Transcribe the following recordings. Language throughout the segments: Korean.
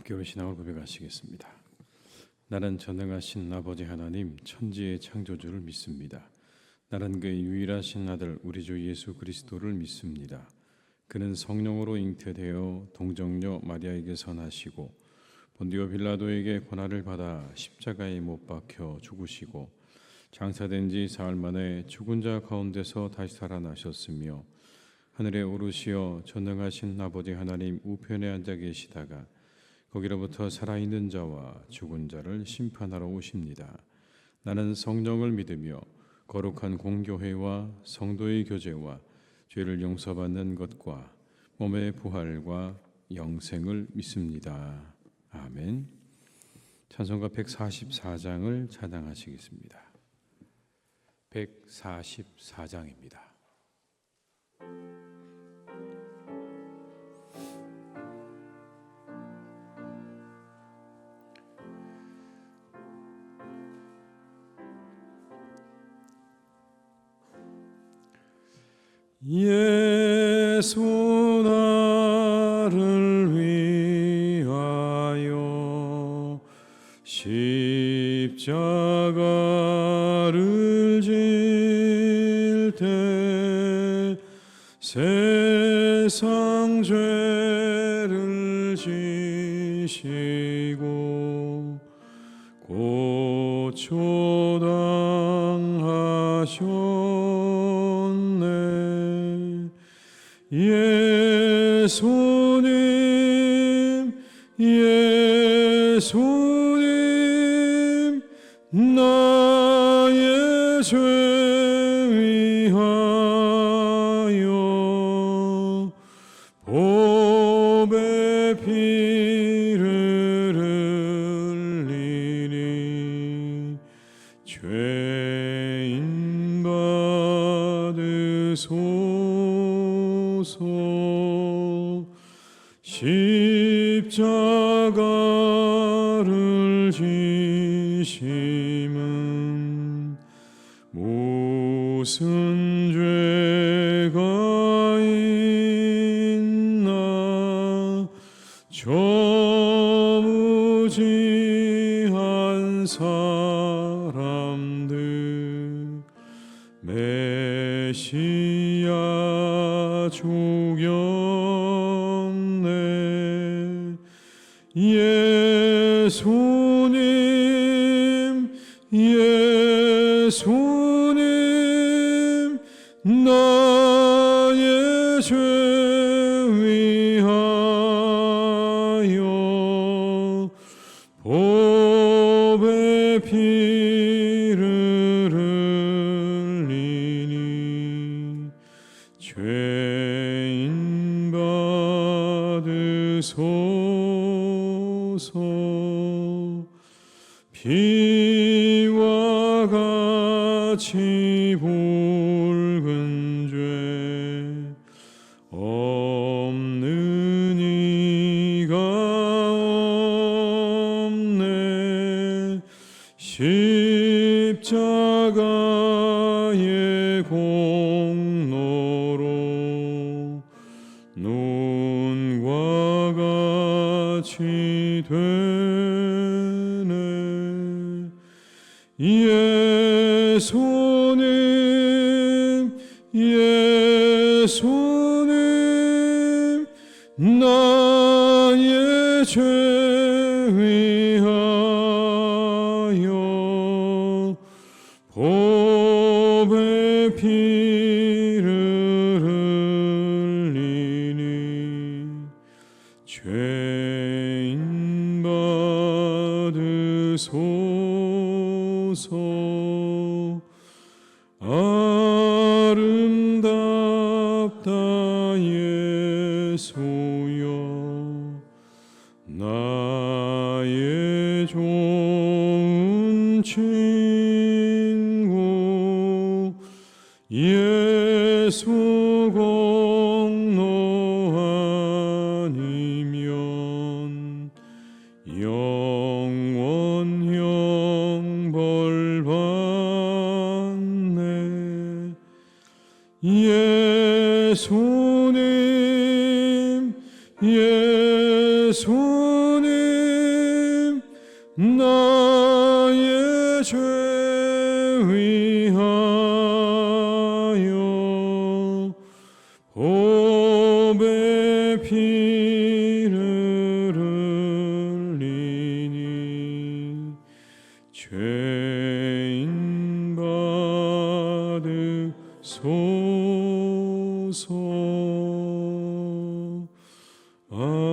함께 우리 신앙을 고백하시겠습니다. 나는 전능하신 아버지 하나님 천지의 창조주를 믿습니다. 나는 그의 유일하신 아들 우리 주 예수 그리스도를 믿습니다. 그는 성령으로 잉태되어 동정녀 마리아에게서 나시고 본디오 빌라도에게 고난을 받아 십자가에 못 박혀 죽으시고 장사된 지 사흘 만에 죽은 자 가운데서 다시 살아나셨으며 하늘에 오르시어 전능하신 아버지 하나님 우편에 앉아 계시다가 거기로부터 살아있는 자와 죽은 자를 심판하러 오십니다. 나는 성령을 믿으며 거룩한 공교회와 성도의 교제와 죄를 용서받는 것과 몸의 부활과 영생을 믿습니다. 아멘. 찬송가 144장을 찬양하시겠습니다. 144장입니다. 예수 나를 위하여 십자가를 질 때 세상 죄를 지시고 고초당하셨네. 예수님, 예수님, 나의 죄 위하여 보배 피를 흘리니 죄인 받으소서. 십자가를 지심은 무슨 죄가 있나. 저 무지한 사람들 메시아 죽였네. 예수님, 예수님, 나의 죄 위하여 보배 피를 흘리니 죄인 받으소서. 피와 같이 붉은 죄 없는 이가 없네. 십자가의 공로로 눈과 같이 되네. 예수님, 예수님, 나의 죄 위하여 보배 피를 흘리니 죄인 받으소서. 아름답다 예수여 나의 좋은 친구. 예수 공로 아니면 영원형 벌 받네. 예수님, 예수님, 나의 죄 위하여 보배 피를 흘리니 죄인 받으소서. 아멘.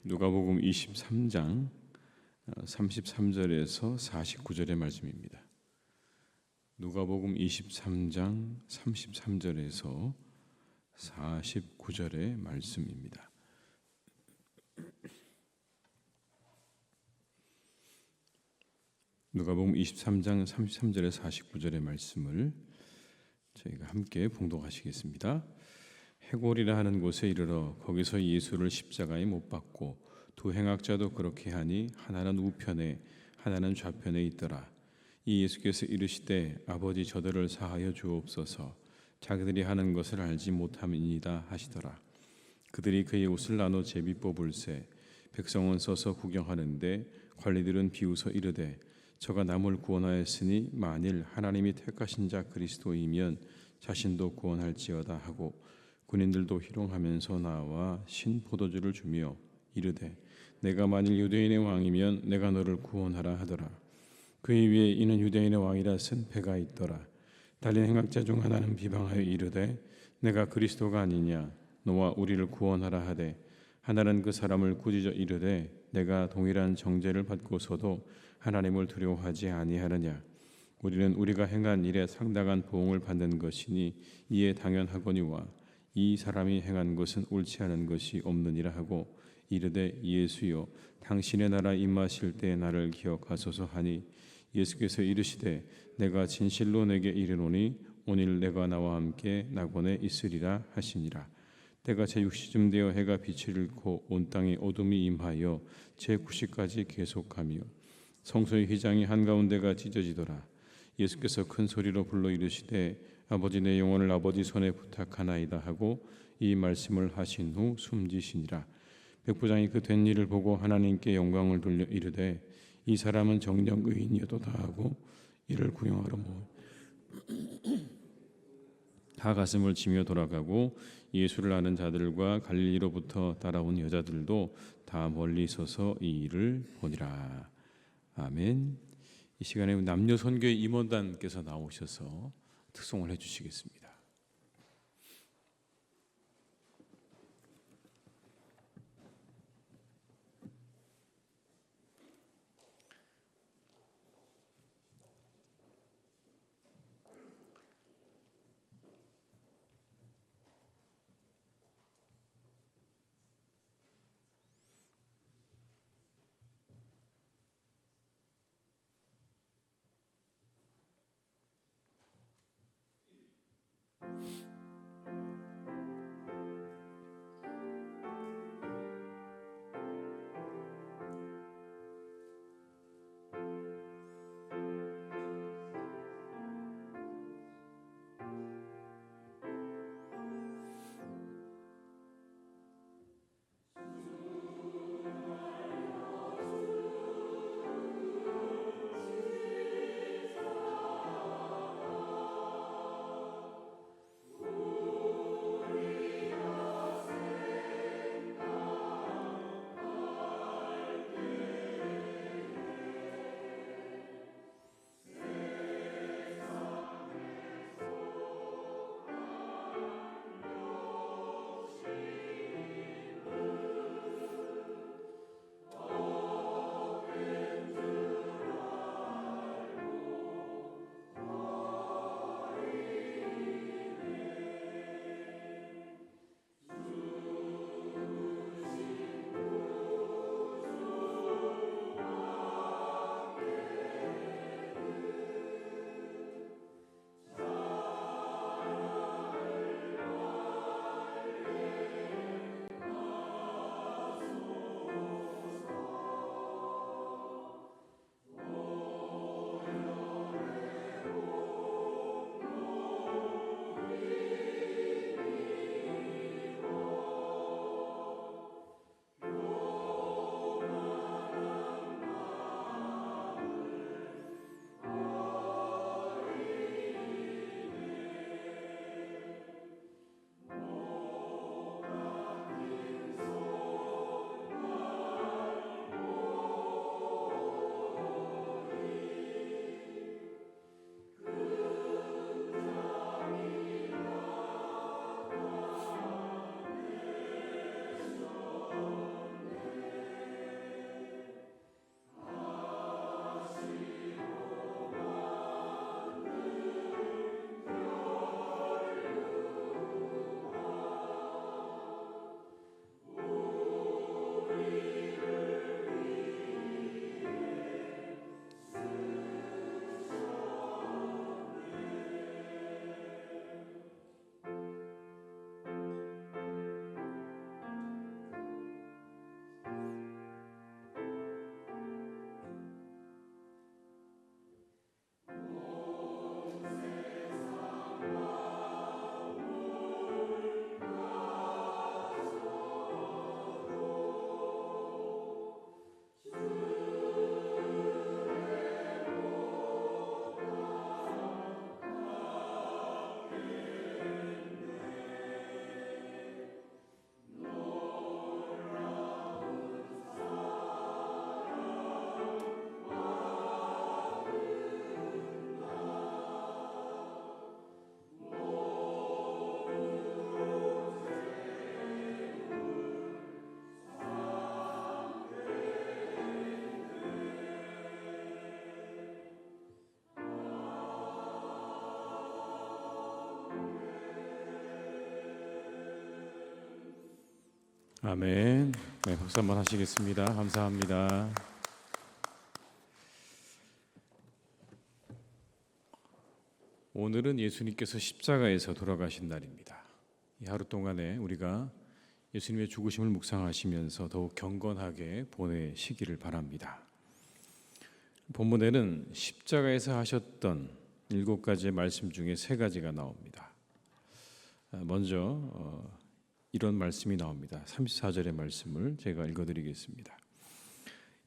누가복음 23장 33절에서 49절의 말씀입니다. 누가복음 23장 33절에서 49절의 말씀입니다. 누가복음 23장 33절에 49절의 말씀을 저희가 함께 봉독하시겠습니다. 해골이라 하는 곳에 이르러 거기서 예수를 십자가에 못 박고 두 행악자도 그렇게 하니 하나는 우편에 하나는 좌편에 있더라. 이 예수께서 이르시되 아버지 저들을 사하여 주옵소서. 자기들이 하는 것을 알지 못함이니이다 하시더라. 그들이 그의 옷을 나눠 제비 뽑을새 백성은 서서 구경하는데 관리들은 비웃어 이르되 저가 남을 구원하였으니 만일 하나님이 택하신 자 그리스도이면 자신도 구원할지어다 하고 군인들도 희롱하면서 나와 신 포도주를 주며 이르되 내가 만일 유대인의 왕이면 내가 너를 구원하라 하더라. 그의 위에 이는 유대인의 왕이라 쓴 배가 있더라. 달린 행악자 중 하나는 비방하여 이르되 내가 그리스도가 아니냐 너와 우리를 구원하라 하되 하나는 그 사람을 꾸짖어 이르되 내가 동일한 정죄를 받고서도 하나님을 두려워하지 아니하느냐. 우리는 우리가 행한 일에 상당한 보응을 받는 것이니 이에 당연하거니와 이 사람이 행한 것은 옳지 않은 것이 없느니라 하고 이르되 예수여 당신의 나라 임하실 때 나를 기억하소서 하니 예수께서 이르시되 내가 진실로 내게 이르노니 오늘 내가 나와 함께 낙원에 있으리라 하시니라. 때가 제6시쯤 되어 해가 빛을 잃고 온 땅에 어둠이 임하여 제9시까지 계속하며 성소의 휘장이 한가운데가 찢어지더라. 예수께서 큰 소리로 불러 이르시되 아버지 내 영혼을 아버지 손에 부탁하나이다 하고 이 말씀을 하신 후 숨지시니라. 백부장이 그 된 일을 보고 하나님께 영광을 돌려 이르되 이 사람은 정녕 의인이었도다 하고 이를 구경하러 다 가슴을 치며 돌아가고 예수를 아는 자들과 갈릴리로부터 따라온 여자들도 다 멀리 서서 이 일을 보니라. 아멘. 이 시간에 남녀 선교회 임원단께서 나오셔서 특송을 해주시겠습니다. 아멘. 네, 박수 한번 하시겠습니다. 감사합니다. 오늘은 예수님께서 십자가에서 돌아가신 날입니다. 이 하루 동안에 우리가 예수님의 죽으심을 묵상하시면서 더욱 경건하게 보내시기를 바랍니다. 본문에는 십자가에서 하셨던 7가지의 말씀 중에 3가지가 나옵니다. 먼저 이런 말씀이 나옵니다. 34절의 말씀을 제가 읽어드리겠습니다.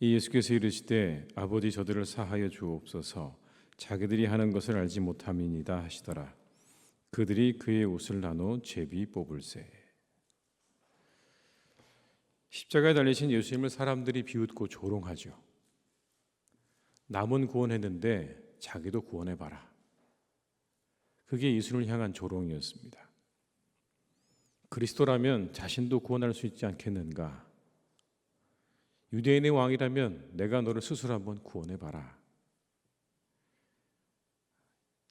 이 예수께서 이르시되 아버지 저들을 사하여 주옵소서 자기들이 하는 것을 알지 못함이니이다 하시더라. 그들이 그의 옷을 나눠 제비 뽑을세. 십자가에 달리신 예수님을 사람들이 비웃고 조롱하죠. 남은 구원했는데 자기도 구원해봐라. 그게 예수님을 향한 조롱이었습니다. 그리스도라면 자신도 구원할 수 있지 않겠는가? 유대인의 왕이라면 내가 너를 스스로 한번 구원해봐라.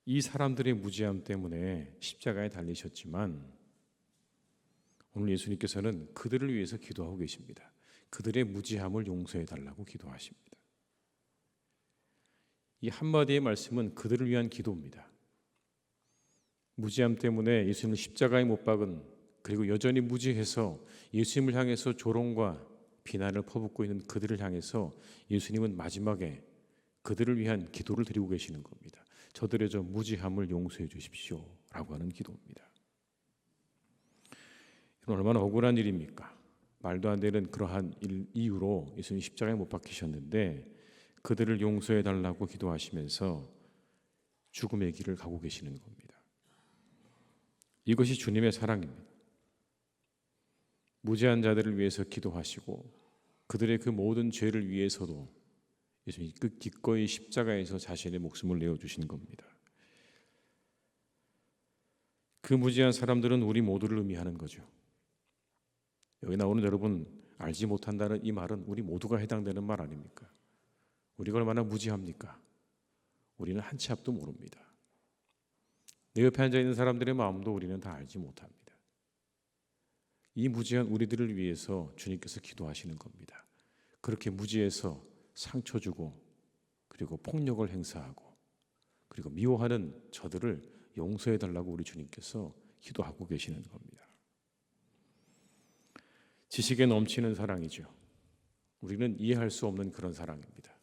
이 사람들의 무지함 때문에 십자가에 달리셨지만 오늘 예수님께서는 그들을 위해서 기도하고 계십니다. 그들의 무지함을 용서해달라고 기도하십니다. 이 한마디의 말씀은 그들을 위한 기도입니다. 무지함 때문에 예수님을 십자가에 못 박은, 그리고 여전히 무지해서 예수님을 향해서 조롱과 비난을 퍼붓고 있는 그들을 향해서 예수님은 마지막에 그들을 위한 기도를 드리고 계시는 겁니다. 저들의 저 무지함을 용서해 주십시오 라고 하는 기도입니다. 이건 얼마나 억울한 일입니까? 말도 안 되는 그러한 이유로 예수님 십자가에 못 박히셨는데 그들을 용서해 달라고 기도하시면서 죽음의 길을 가고 계시는 겁니다. 이것이 주님의 사랑입니다. 무지한 자들을 위해서 기도하시고 그들의 그 모든 죄를 위해서도 예수님이 그 기꺼이 십자가에서 자신의 목숨을 내어주신 겁니다. 그 무지한 사람들은 우리 모두를 의미하는 거죠. 여기 나오는 여러분, 알지 못한다는 이 말은 우리 모두가 해당되는 말 아닙니까? 우리가 얼마나 무지합니까? 우리는 한 치 앞도 모릅니다. 내 옆에 앉아있는 사람들의 마음도 우리는 다 알지 못합니다. 이 무지한 우리들을 위해서 주님께서 기도하시는 겁니다. 그렇게 무지해서 상처 주고 그리고 폭력을 행사하고 그리고 미워하는 저들을 용서해 달라고 우리 주님께서 기도하고 계시는 겁니다. 지식에 넘치는 사랑이죠. 우리는 이해할 수 없는 그런 사랑입니다.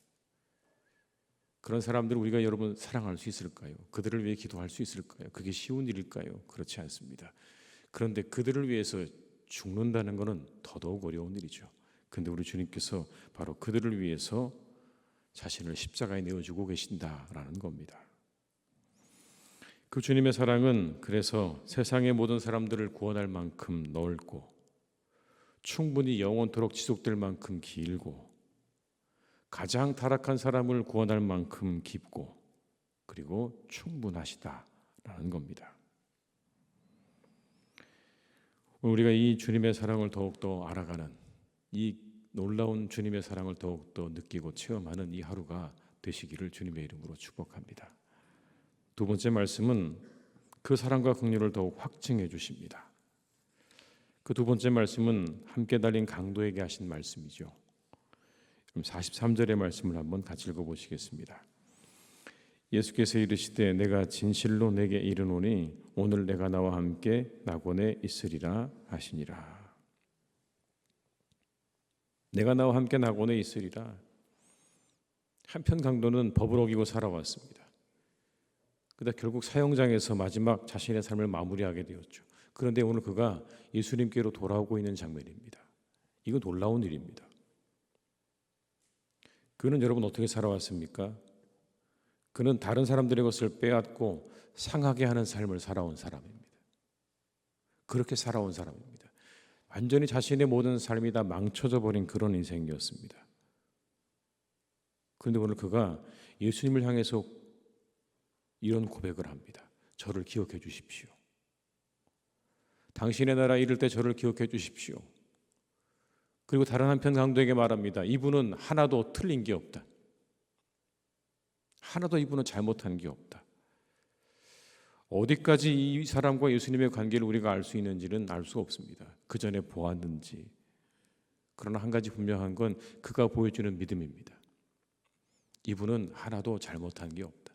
그런 사람들을 우리가 여러분 사랑할 수 있을까요? 그들을 위해 기도할 수 있을까요? 그게 쉬운 일일까요? 그렇지 않습니다. 그런데 그들을 위해서 죽는다는 것은 더더욱 어려운 일이죠. 그런데 우리 주님께서 바로 그들을 위해서 자신을 십자가에 내어주고 계신다라는 겁니다. 그 주님의 사랑은 그래서 세상의 모든 사람들을 구원할 만큼 넓고 충분히 영원토록 지속될 만큼 길고 가장 타락한 사람을 구원할 만큼 깊고 그리고 충분하시다라는 겁니다. 우리가 이 주님의 사랑을 더욱더 알아가는, 이 놀라운 주님의 사랑을 더욱더 느끼고 체험하는 이 하루가 되시기를 주님의 이름으로 축복합니다. 두 번째 말씀은 그 사랑과 긍휼을 더욱 확증해 주십니다. 그 두 번째 말씀은 함께 달린 강도에게 하신 말씀이죠. 그럼 43절의 말씀을 한번 같이 읽어보시겠습니다. 예수께서 이르시되 내가 진실로 내게 이르노니 오늘 내가 나와 함께 낙원에 있으리라 하시니라. 내가 나와 함께 낙원에 있으리라. 한편 강도는 법을 어기고 살아왔습니다. 그러다 결국 사형장에서 마지막 자신의 삶을 마무리하게 되었죠. 그런데 오늘 그가 예수님께로 돌아오고 있는 장면입니다. 이건 놀라운 일입니다. 그는 여러분 어떻게 살아왔습니까? 그는 다른 사람들의 것을 빼앗고 상하게 하는 삶을 살아온 사람입니다. 그렇게 살아온 사람입니다. 완전히 자신의 모든 삶이 다 망쳐져 버린 그런 인생이었습니다. 그런데 오늘 그가 예수님을 향해서 이런 고백을 합니다. 저를 기억해 주십시오. 당신의 나라 이를 때 저를 기억해 주십시오. 그리고 다른 한편 강도에게 말합니다. 이분은 하나도 틀린 게 없다. 하나도 이분은 잘못한 게 없다. 어디까지 이 사람과 예수님의 관계를 우리가 알 수 있는지는 알 수 없습니다. 그 전에 보았는지 그러나 한 가지 분명한 건 그가 보여주는 믿음입니다. 이분은 하나도 잘못한 게 없다.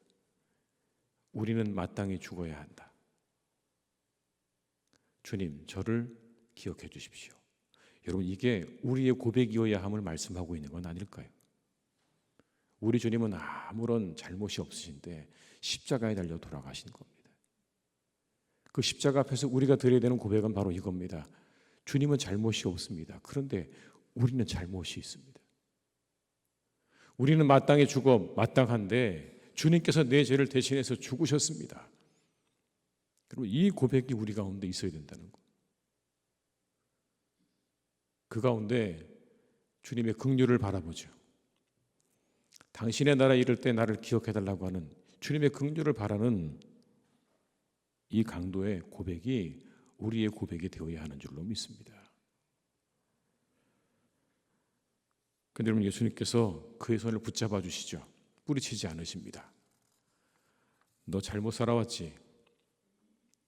우리는 마땅히 죽어야 한다. 주님, 저를 기억해 주십시오. 여러분, 이게 우리의 고백이어야 함을 말씀하고 있는 건 아닐까요? 우리 주님은 아무런 잘못이 없으신데 십자가에 달려 돌아가신 겁니다. 그 십자가 앞에서 우리가 드려야 되는 고백은 바로 이겁니다. 주님은 잘못이 없습니다. 그런데 우리는 잘못이 있습니다. 우리는 마땅히 죽어 마땅한데 주님께서 내 죄를 대신해서 죽으셨습니다. 그리고 이 고백이 우리 가운데 있어야 된다는 것. 그 가운데 주님의 긍휼을 바라보죠. 당신의 나라 이를 때 나를 기억해달라고 하는 주님의 긍휼을 바라는 이 강도의 고백이 우리의 고백이 되어야 하는 줄로 믿습니다. 그런데 여러분, 예수님께서 그의 손을 붙잡아 주시죠. 뿌리치지 않으십니다. 너 잘못 살아왔지?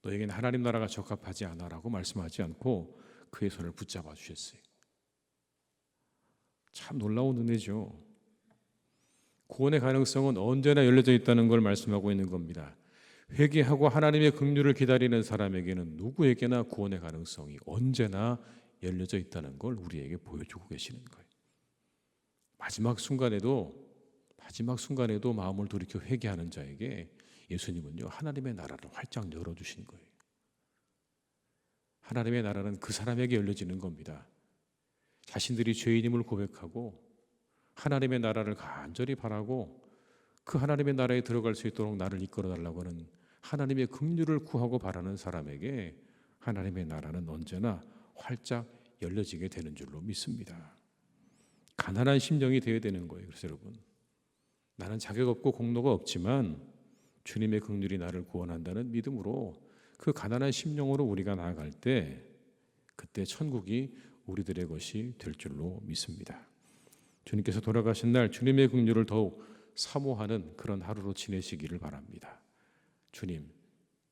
너에게는 하나님 나라가 적합하지 않아 라고 말씀하지 않고 그의 손을 붙잡아 주셨어요. 참 놀라운 은혜죠. 구원의 가능성은 언제나 열려져 있다는 걸 말씀하고 있는 겁니다. 회개하고 하나님의 긍휼을 기다리는 사람에게는 누구에게나 구원의 가능성이 언제나 열려져 있다는 걸 우리에게 보여주고 계시는 거예요. 마지막 순간에도 마음을 돌이켜 회개하는 자에게 예수님은요, 하나님의 나라를 활짝 열어주신 거예요. 하나님의 나라는 그 사람에게 열려지는 겁니다. 자신들이 죄인임을 고백하고 하나님의 나라를 간절히 바라고 그 하나님의 나라에 들어갈 수 있도록 나를 이끌어달라고 하는 하나님의 긍휼을 구하고 바라는 사람에게 하나님의 나라는 언제나 활짝 열려지게 되는 줄로 믿습니다. 가난한 심령이 되어야 되는 거예요. 그래서 여러분, 나는 자격 없고 공로가 없지만 주님의 긍휼이 나를 구원한다는 믿음으로 그 가난한 심령으로 우리가 나아갈 때 그때 천국이 우리들의 것이 될 줄로 믿습니다. 주님께서 돌아가신 날 주님의 긍휼을 더욱 사모하는 그런 하루로 지내시기를 바랍니다. 주님,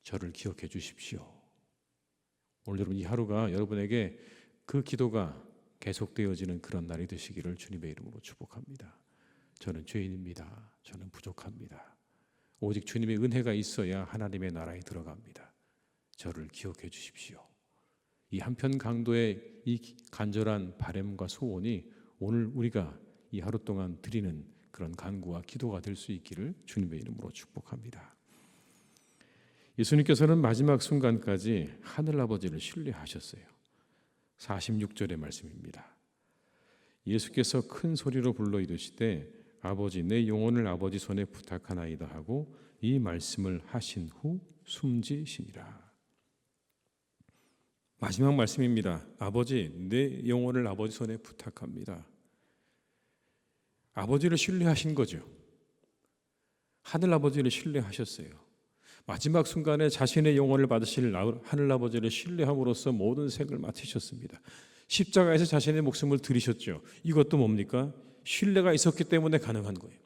저를 기억해 주십시오. 오늘 여러분, 이 하루가 여러분에게 그 기도가 계속되어지는 그런 날이 되시기를 주님의 이름으로 축복합니다. 저는 죄인입니다. 저는 부족합니다. 오직 주님의 은혜가 있어야 하나님의 나라에 들어갑니다. 저를 기억해 주십시오. 이 한편 강도의 이 간절한 바람과 소원이 오늘 우리가 이 하루 동안 드리는 그런 간구와 기도가 될 수 있기를 주님의 이름으로 축복합니다. 예수님께서는 마지막 순간까지 하늘아버지를 신뢰하셨어요. 46절의 말씀입니다. 예수께서 큰 소리로 불러 이르시되 아버지, 내 영혼을 아버지 손에 부탁하나이다 하고 이 말씀을 하신 후 숨지시니라. 마지막 말씀입니다. 아버지, 내 영혼을 아버지 손에 부탁합니다. 아버지를 신뢰하신 거죠. 하늘 아버지를 신뢰하셨어요. 마지막 순간에 자신의 영혼을 받으실 하늘 아버지를 신뢰함으로써 모든 생을 마치셨습니다. 십자가에서 자신의 목숨을 들이셨죠. 이것도 뭡니까? 신뢰가 있었기 때문에 가능한 거예요.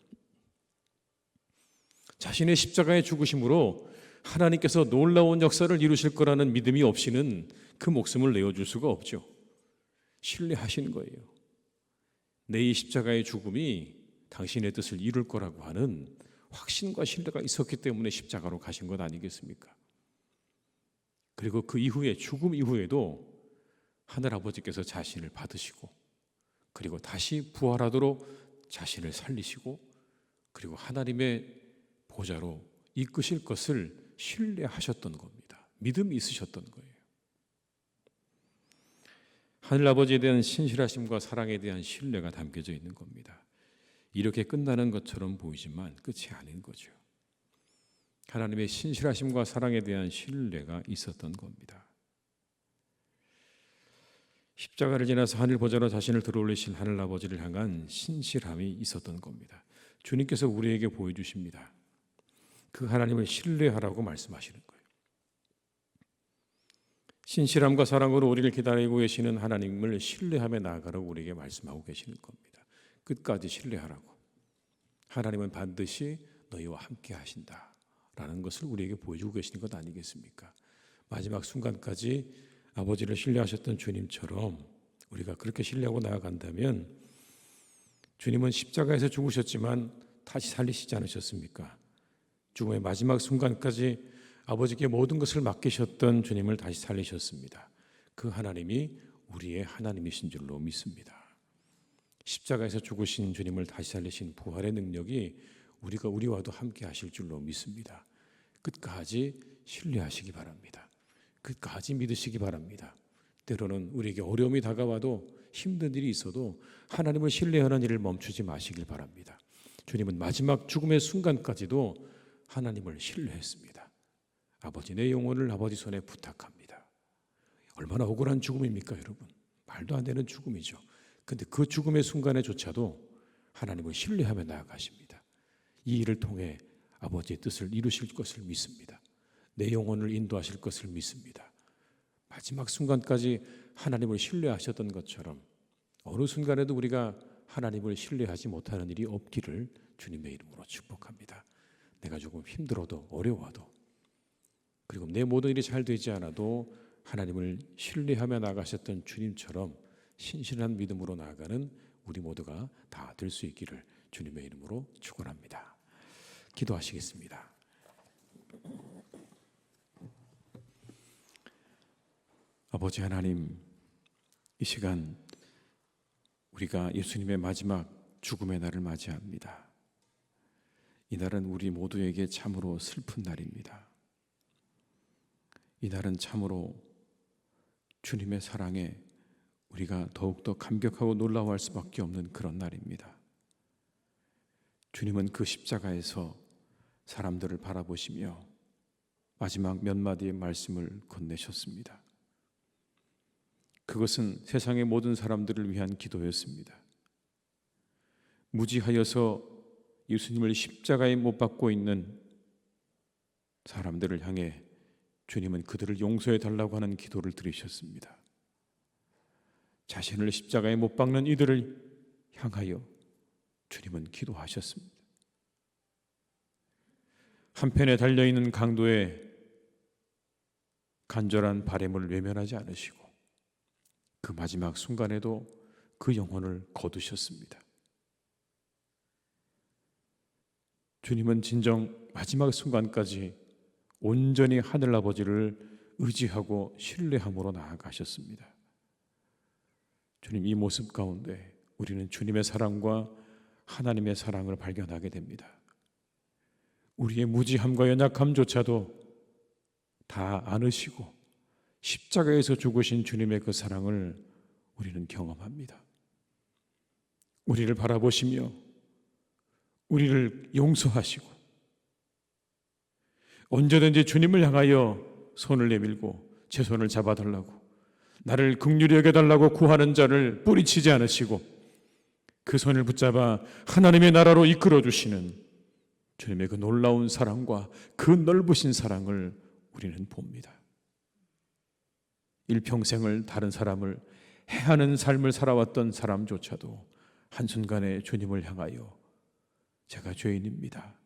자신의 십자가의 죽으심으로 하나님께서 놀라운 역사를 이루실 거라는 믿음이 없이는 그 목숨을 내어줄 수가 없죠. 신뢰하신 거예요. 내 이 십자가의 죽음이 당신의 뜻을 이룰 거라고 하는 확신과 신뢰가 있었기 때문에 십자가로 가신 것 아니겠습니까? 그리고 그 이후에, 죽음 이후에도 하늘아버지께서 자신을 받으시고 그리고 다시 부활하도록 자신을 살리시고 그리고 하나님의 보좌로 이끄실 것을 신뢰하셨던 겁니다. 믿음이 있으셨던 거예요. 하늘아버지에 대한 신실하심과 사랑에 대한 신뢰가 담겨져 있는 겁니다. 이렇게 끝나는 것처럼 보이지만 끝이 아닌 거죠. 하나님의 신실하심과 사랑에 대한 신뢰가 있었던 겁니다. 십자가를 지나서 하늘 보좌로 자신을 들어올리신 하늘아버지를 향한 신실함이 있었던 겁니다. 주님께서 우리에게 보여주십니다. 그 하나님을 신뢰하라고 말씀하시는 거예요. 신실함과 사랑으로 우리를 기다리고 계시는 하나님을 신뢰하며 나아가라고 우리에게 말씀하고 계시는 겁니다. 끝까지 신뢰하라고. 하나님은 반드시 너희와 함께 하신다라는 것을 우리에게 보여주고 계시는 것 아니겠습니까? 마지막 순간까지 아버지를 신뢰하셨던 주님처럼 우리가 그렇게 신뢰하고 나아간다면 주님은 십자가에서 죽으셨지만 다시 살리시지 않으셨습니까? 죽음의 마지막 순간까지 아버지께 모든 것을 맡기셨던 주님을 다시 살리셨습니다. 그 하나님이 우리의 하나님이신 줄로 믿습니다. 십자가에서 죽으신 주님을 다시 살리신 부활의 능력이 우리와도 함께 하실 줄로 믿습니다. 끝까지 신뢰하시기 바랍니다. 끝까지 믿으시기 바랍니다. 때로는 우리에게 어려움이 다가와도 힘든 일이 있어도 하나님을 신뢰하는 일을 멈추지 마시길 바랍니다. 주님은 마지막 죽음의 순간까지도 하나님을 신뢰했습니다. 아버지, 내 영혼을 아버지 손에 부탁합니다. 얼마나 억울한 죽음입니까, 여러분? 말도 안 되는 죽음이죠. 그런데 그 죽음의 순간에조차도 하나님을 신뢰하며 나아가십니다. 이 일을 통해 아버지의 뜻을 이루실 것을 믿습니다. 내 영혼을 인도하실 것을 믿습니다. 마지막 순간까지 하나님을 신뢰하셨던 것처럼 어느 순간에도 우리가 하나님을 신뢰하지 못하는 일이 없기를 주님의 이름으로 축복합니다. 내가 조금 힘들어도 어려워도 그리고 내 모든 일이 잘 되지 않아도 하나님을 신뢰하며 나가셨던 주님처럼 신실한 믿음으로 나아가는 우리 모두가 다 될 수 있기를 주님의 이름으로 축원합니다. 기도하시겠습니다. 아버지 하나님, 이 시간 우리가 예수님의 마지막 죽음의 날을 맞이합니다. 이 날은 우리 모두에게 참으로 슬픈 날입니다. 이 날은 참으로 주님의 사랑에 우리가 더욱더 감격하고 놀라워할 수밖에 없는 그런 날입니다. 주님은 그 십자가에서 사람들을 바라보시며 마지막 몇 마디의 말씀을 건네셨습니다. 그것은 세상의 모든 사람들을 위한 기도였습니다. 무지하여서 예수님을 십자가에 못 박고 있는 사람들을 향해 주님은 그들을 용서해 달라고 하는 기도를 드리셨습니다. 자신을 십자가에 못 박는 이들을 향하여 주님은 기도하셨습니다. 한편에 달려있는 강도의 간절한 바램을 외면하지 않으시고 그 마지막 순간에도 그 영혼을 거두셨습니다. 주님은 진정 마지막 순간까지 온전히 하늘아버지를 의지하고 신뢰함으로 나아가셨습니다. 주님, 이 모습 가운데 우리는 주님의 사랑과 하나님의 사랑을 발견하게 됩니다. 우리의 무지함과 연약함조차도 다 안으시고 십자가에서 죽으신 주님의 그 사랑을 우리는 경험합니다. 우리를 바라보시며 우리를 용서하시고 언제든지 주님을 향하여 손을 내밀고 제 손을 잡아달라고 나를 긍휼히 여겨달라고 구하는 자를 뿌리치지 않으시고 그 손을 붙잡아 하나님의 나라로 이끌어주시는 주님의 그 놀라운 사랑과 그 넓으신 사랑을 우리는 봅니다. 일평생을 다른 사람을 해하는 삶을 살아왔던 사람조차도 한순간에 주님을 향하여 제가 죄인입니다,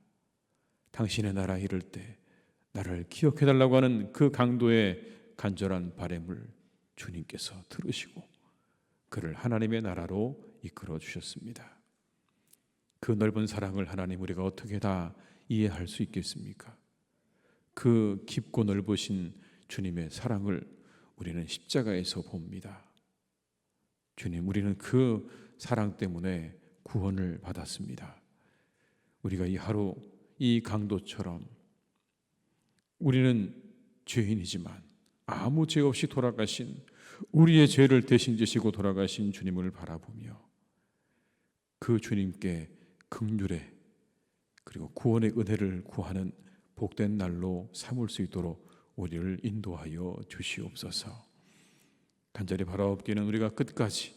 당신의 나라 이룰 때 나를 기억해달라고 하는 그 강도의 간절한 바램을 주님께서 들으시고 그를 하나님의 나라로 이끌어 주셨습니다. 그 넓은 사랑을 하나님 우리가 어떻게 다 이해할 수 있겠습니까? 그 깊고 넓으신 주님의 사랑을 우리는 십자가에서 봅니다. 주님, 우리는 그 사랑 때문에 구원을 받았습니다. 우리가 이 하루 이 강도처럼 우리는 죄인이지만 아무 죄 없이 돌아가신 우리의 죄를 대신 지시고 돌아가신 주님을 바라보며 그 주님께 긍휼의 그리고 구원의 은혜를 구하는 복된 날로 삼을 수 있도록 우리를 인도하여 주시옵소서. 간절히 바라옵기는 우리가 끝까지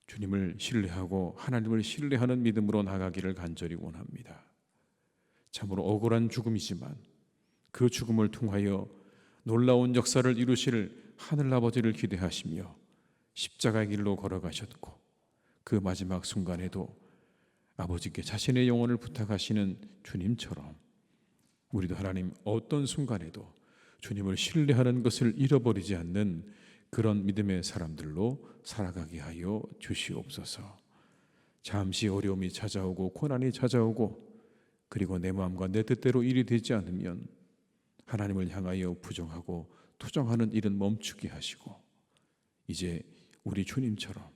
주님을 신뢰하고 하나님을 신뢰하는 믿음으로 나가기를 간절히 원합니다. 참으로 억울한 죽음이지만 그 죽음을 통하여 놀라운 역사를 이루실 하늘아버지를 기대하시며 십자가의 길로 걸어가셨고 그 마지막 순간에도 아버지께 자신의 영혼을 부탁하시는 주님처럼 우리도 하나님 어떤 순간에도 주님을 신뢰하는 것을 잃어버리지 않는 그런 믿음의 사람들로 살아가게 하여 주시옵소서. 잠시 어려움이 찾아오고 고난이 찾아오고 그리고 내 마음과 내 뜻대로 일이 되지 않으면 하나님을 향하여 부정하고 투정하는 일은 멈추게 하시고 이제 우리 주님처럼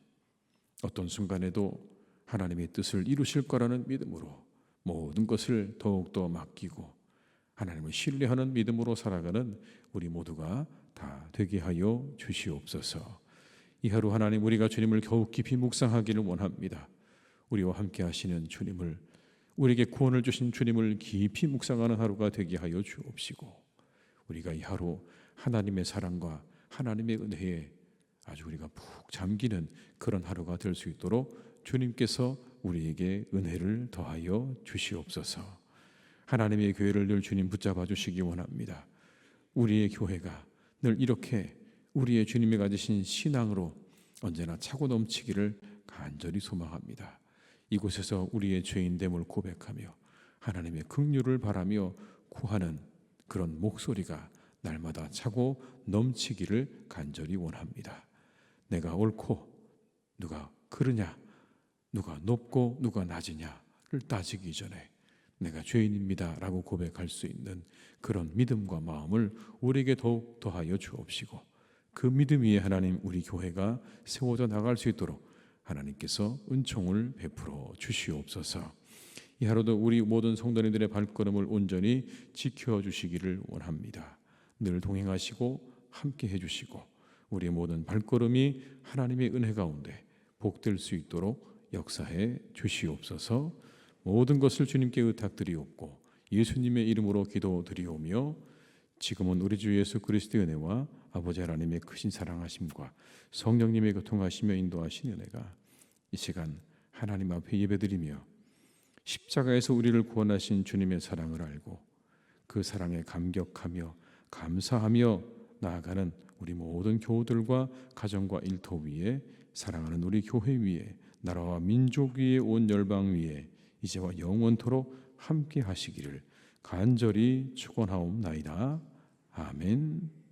어떤 순간에도 하나님의 뜻을 이루실 거라는 믿음으로 모든 것을 더욱더 맡기고 하나님을 신뢰하는 믿음으로 살아가는 우리 모두가 다 되게 하여 주시옵소서. 이 하루 하나님 우리가 주님을 더욱 깊이 묵상하기를 원합니다. 우리와 함께 하시는 주님을, 우리에게 구원을 주신 주님을 깊이 묵상하는 하루가 되게 하여 주옵시고 우리가 이 하루 하나님의 사랑과 하나님의 은혜에 아주 우리가 푹 잠기는 그런 하루가 될 수 있도록 주님께서 우리에게 은혜를 더하여 주시옵소서. 하나님의 교회를 늘 주님 붙잡아 주시기 원합니다. 우리의 교회가 늘 이렇게 우리의 주님이 가지신 신앙으로 언제나 차고 넘치기를 간절히 소망합니다. 이곳에서 우리의 죄인됨을 고백하며 하나님의 긍휼을 바라며 구하는 그런 목소리가 날마다 차고 넘치기를 간절히 원합니다. 내가 옳고 누가 그르냐, 누가 높고 누가 낮으냐를 따지기 전에 내가 죄인입니다 라고 고백할 수 있는 그런 믿음과 마음을 우리에게 더욱 더하여 주옵시고 그 믿음 위에 하나님 우리 교회가 세워져 나갈 수 있도록 하나님께서 은총을 베풀어 주시옵소서. 이 하루도 우리 모든 성도님들의 발걸음을 온전히 지켜주시기를 원합니다. 늘 동행하시고 함께 해주시고 우리의 모든 발걸음이 하나님의 은혜 가운데 복될 수 있도록 역사해 주시옵소서. 모든 것을 주님께 의탁드리옵고 예수님의 이름으로 기도드리오며 지금은 우리 주 예수 그리스도의 은혜와 아버지 하나님의 크신 사랑하심과 성령님의 교통하시며 인도하신 은혜가 이 시간 하나님 앞에 예배드리며 십자가에서 우리를 구원하신 주님의 사랑을 알고 그 사랑에 감격하며 감사하며 나아가는 우리 모든 교우들과 가정과 일터 위에 사랑하는 우리 교회 위에 나라와 민족 위에 온 열방 위에 이제와 영원토록 함께 하시기를 간절히 축원하옵나이다. 아멘.